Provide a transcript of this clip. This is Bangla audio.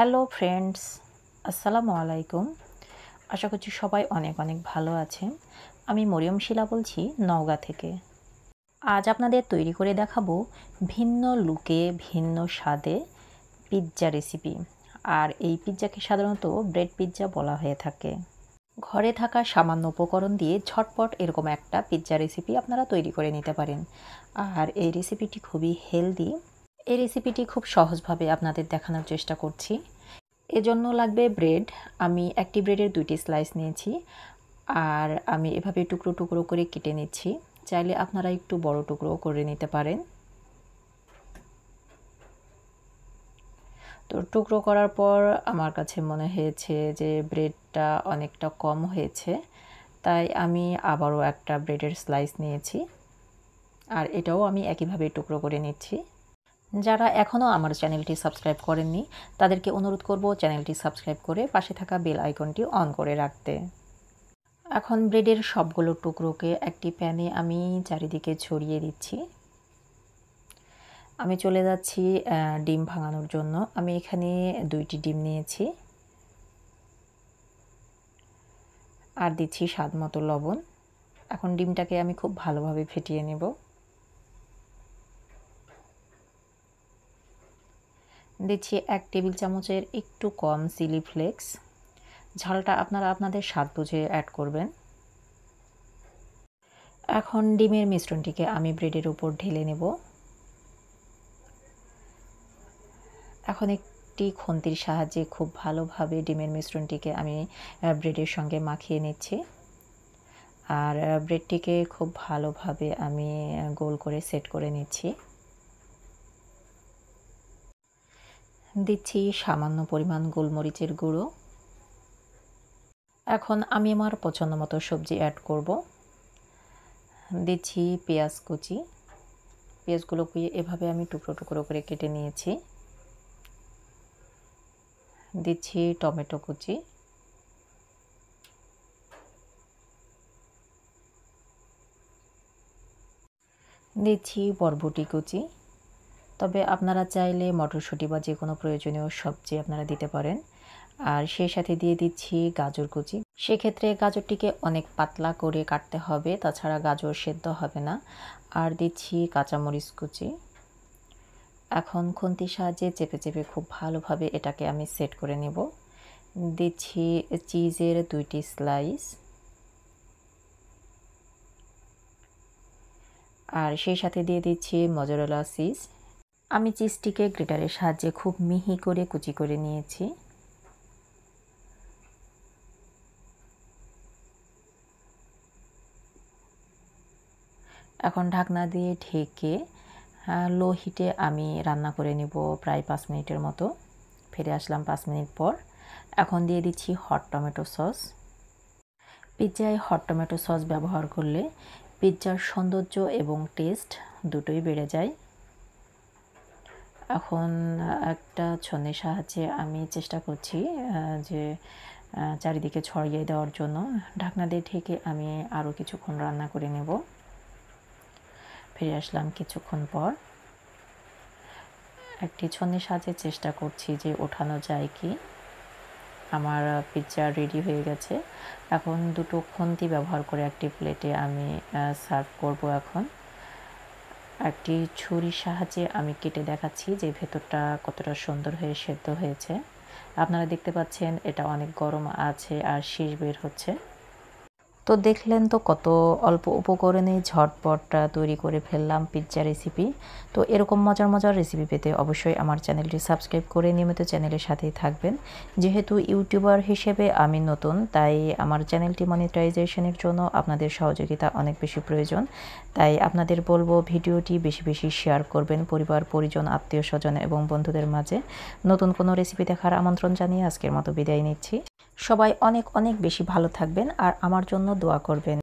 হ্যালো ফ্রেন্ডস, আসসালামু আলাইকুম। আশা করছি সবাই অনেক অনেক ভালো আছেন। আমি মরিয়ম শিলা বলছি নওগাঁ থেকে। আজ আপনাদের তৈরি করে দেখাবো ভিন্ন লুকে ভিন্ন স্বাদে পিৎজা রেসিপি। আর এই পিৎজাকে সাধারণত ব্রেড পিৎজা বলা হয়ে থাকে। ঘরে থাকা সামান্য উপকরণ দিয়ে ঝটপট এরকম একটা পিৎজা রেসিপি আপনারা তৈরি করে নিতে পারেন। আর এই রেসিপিটি খুবই হেলদি। এই রেসিপিটি খুব সহজভাবে আপনাদের দেখানোর চেষ্টা করছি। এজন্য লাগবে ব্রেড। আমি একটি ব্রেডের 2টি স্লাইস নিয়েছি আর আমি এভাবে টুকরো টুকরো করে কেটে নিচ্ছি। চাইলে আপনারা একটু বড় টুকরো করে নিতে পারেন। তো টুকরো করার পর আমার কাছে মনে হয়েছে যে ব্রেডটা অনেকটা কম হয়েছে, তাই আমি আবারও একটা ব্রেডের স্লাইস নিয়েছি আর এটাও আমি একইভাবে টুকরো করে নিচ্ছি। যারা এখনও আমার চ্যানেলটি সাবস্ক্রাইব করেননি তাদেরকে অনুরোধ করব চ্যানেলটি সাবস্ক্রাইব করে পাশে থাকা বেল আইকনটি অন করে রাখতে। এখন ব্রেডের সবগুলো টুকরোকে একটি প্যানে আমি চারিদিকে ছড়িয়ে দিচ্ছি। আমি চলে যাচ্ছি ডিম ভাঙানোর জন্য। আমি এখানে 2টি ডিম নিয়েছি আর দিচ্ছি স্বাদ মতো লবণ। এখন ডিমটাকে আমি খুব ভালোভাবে ফেটিয়ে নেব। দিচ্ছি 1 টেবিল চামচের একটু কম চিলি ফ্লেক্স। ঝালটা আপনারা আপনাদের স্বাদ বুঝে অ্যাড করবেন। এখন ডিমের মিশ্রণটিকে আমি ব্রেডের উপর ঢেলে নেব। এখন একটি খুন্তির সাহায্যে খুব ভালোভাবে ডিমের মিশ্রণটিকে আমি ব্রেডের সঙ্গে মাখিয়ে নিচ্ছি। আর ব্রেডটিকে খুব ভালোভাবে আমি গোল করে সেট করে নিচ্ছি। দিচ্ছি সামান্য পরিমাণ গোলমরিচের গুঁড়ো। এখন আমি আমার পছন্দ মতো সবজি অ্যাড করব। দিচ্ছি পেঁয়াজ কুচি। পেঁয়াজগুলোকে এভাবে আমি টুকরো টুকরো করে কেটে নিয়েছি। দিচ্ছি টমেটো কুচি। দিচ্ছি বরবটি কুচি। তবে আপনারা চাইলে মটরশুঁটি বা যে কোনো প্রয়োজনীয় সবজি আপনারা দিতে পারেন। আর সেই সাথে দিয়ে দিচ্ছি গাজর কুচি। সেক্ষেত্রে গাজরটিকে অনেক পাতলা করে কাটতে হবে, তাছাড়া গাজর সেদ্ধ হবে না। আর দিচ্ছি কাঁচামরিচ কুচি। এখন খুন্তির সাহায্যে চেপে চেপে খুব ভালোভাবে এটাকে আমি সেট করে নেব। দিচ্ছি চিজের 2টি স্লাইস আর সেই সাথে দিয়ে দিচ্ছি মজরেলা চিজ। আমি চিজটিকে গ্রেটারের সাহায্যে খুব মিহি করে কুচি করে নিয়েছি। এখন ঢাকনা দিয়ে ঢেকে লো হিটে আমি রান্না করে নেব প্রায় 5 মিনিটের মতো। ফিরে আসলাম 5 মিনিট পর। এখন দিয়ে দিচ্ছি হট টমেটো সস। পিৎজায় হট টমেটো সস ব্যবহার করলে পিৎজার সৌন্দর্য এবং টেস্ট দুটোই বেড়ে যায়। এখন একটা ছন্নের সাহায্যে আমি চেষ্টা করছি যে চারিদিকে ছড়িয়ে দেওয়ার জন্য। ঢাকনা দিয়ে ঢেকে আমি আরও কিছুক্ষণ রান্না করে নেব। ফিরে আসলাম কিছুক্ষণ পর। একটি ছন্নের সাহায্যে চেষ্টা করছি যে ওঠানো যায় কি। আমার পিৎজা রেডি হয়ে গেছে। এখন 2টো খুন্তি ব্যবহার করে একটি প্লেটে আমি সার্ভ করব। এখন একটি ছুরির সাহায্যে আমি কেটে দেখাচ্ছি যে ভেতরটা কতটা সুন্দর হয়ে সেদ্ধ হয়েছে। আপনারা দেখতে পাচ্ছেন এটা অনেক গরম আছে আর শীষ বের হচ্ছে। তো দেখলেন তো কত অল্প উপকরণে ঝটপট তৈরি করে ফেললাম পিৎজা রেসিপি। তো এরকম মজার মজার রেসিপি পেতে অবশ্যই আমার চ্যানেলটি সাবস্ক্রাইব করে নিয়মিত চ্যানেলের সাথেই থাকবেন। যেহেতু ইউটিউবার হিসেবে আমি নতুন, তাই আমার চ্যানেলটি মনিটাইজেশনের জন্য আপনাদের সহযোগিতা অনেক বেশি প্রয়োজন। তাই আপনাদের বলবো ভিডিওটি বেশি বেশি শেয়ার করবেন পরিবার পরিজন আত্মীয় স্বজন এবং বন্ধুদের মাঝে। নতুন কোনো রেসিপি দেখার আমন্ত্রণ জানিয়ে আজকের মতো বিদায় নিচ্ছি। সবাই অনেক অনেক বেশি ভালো থাকবেন আর আমার জন্য দোয়া করবেন।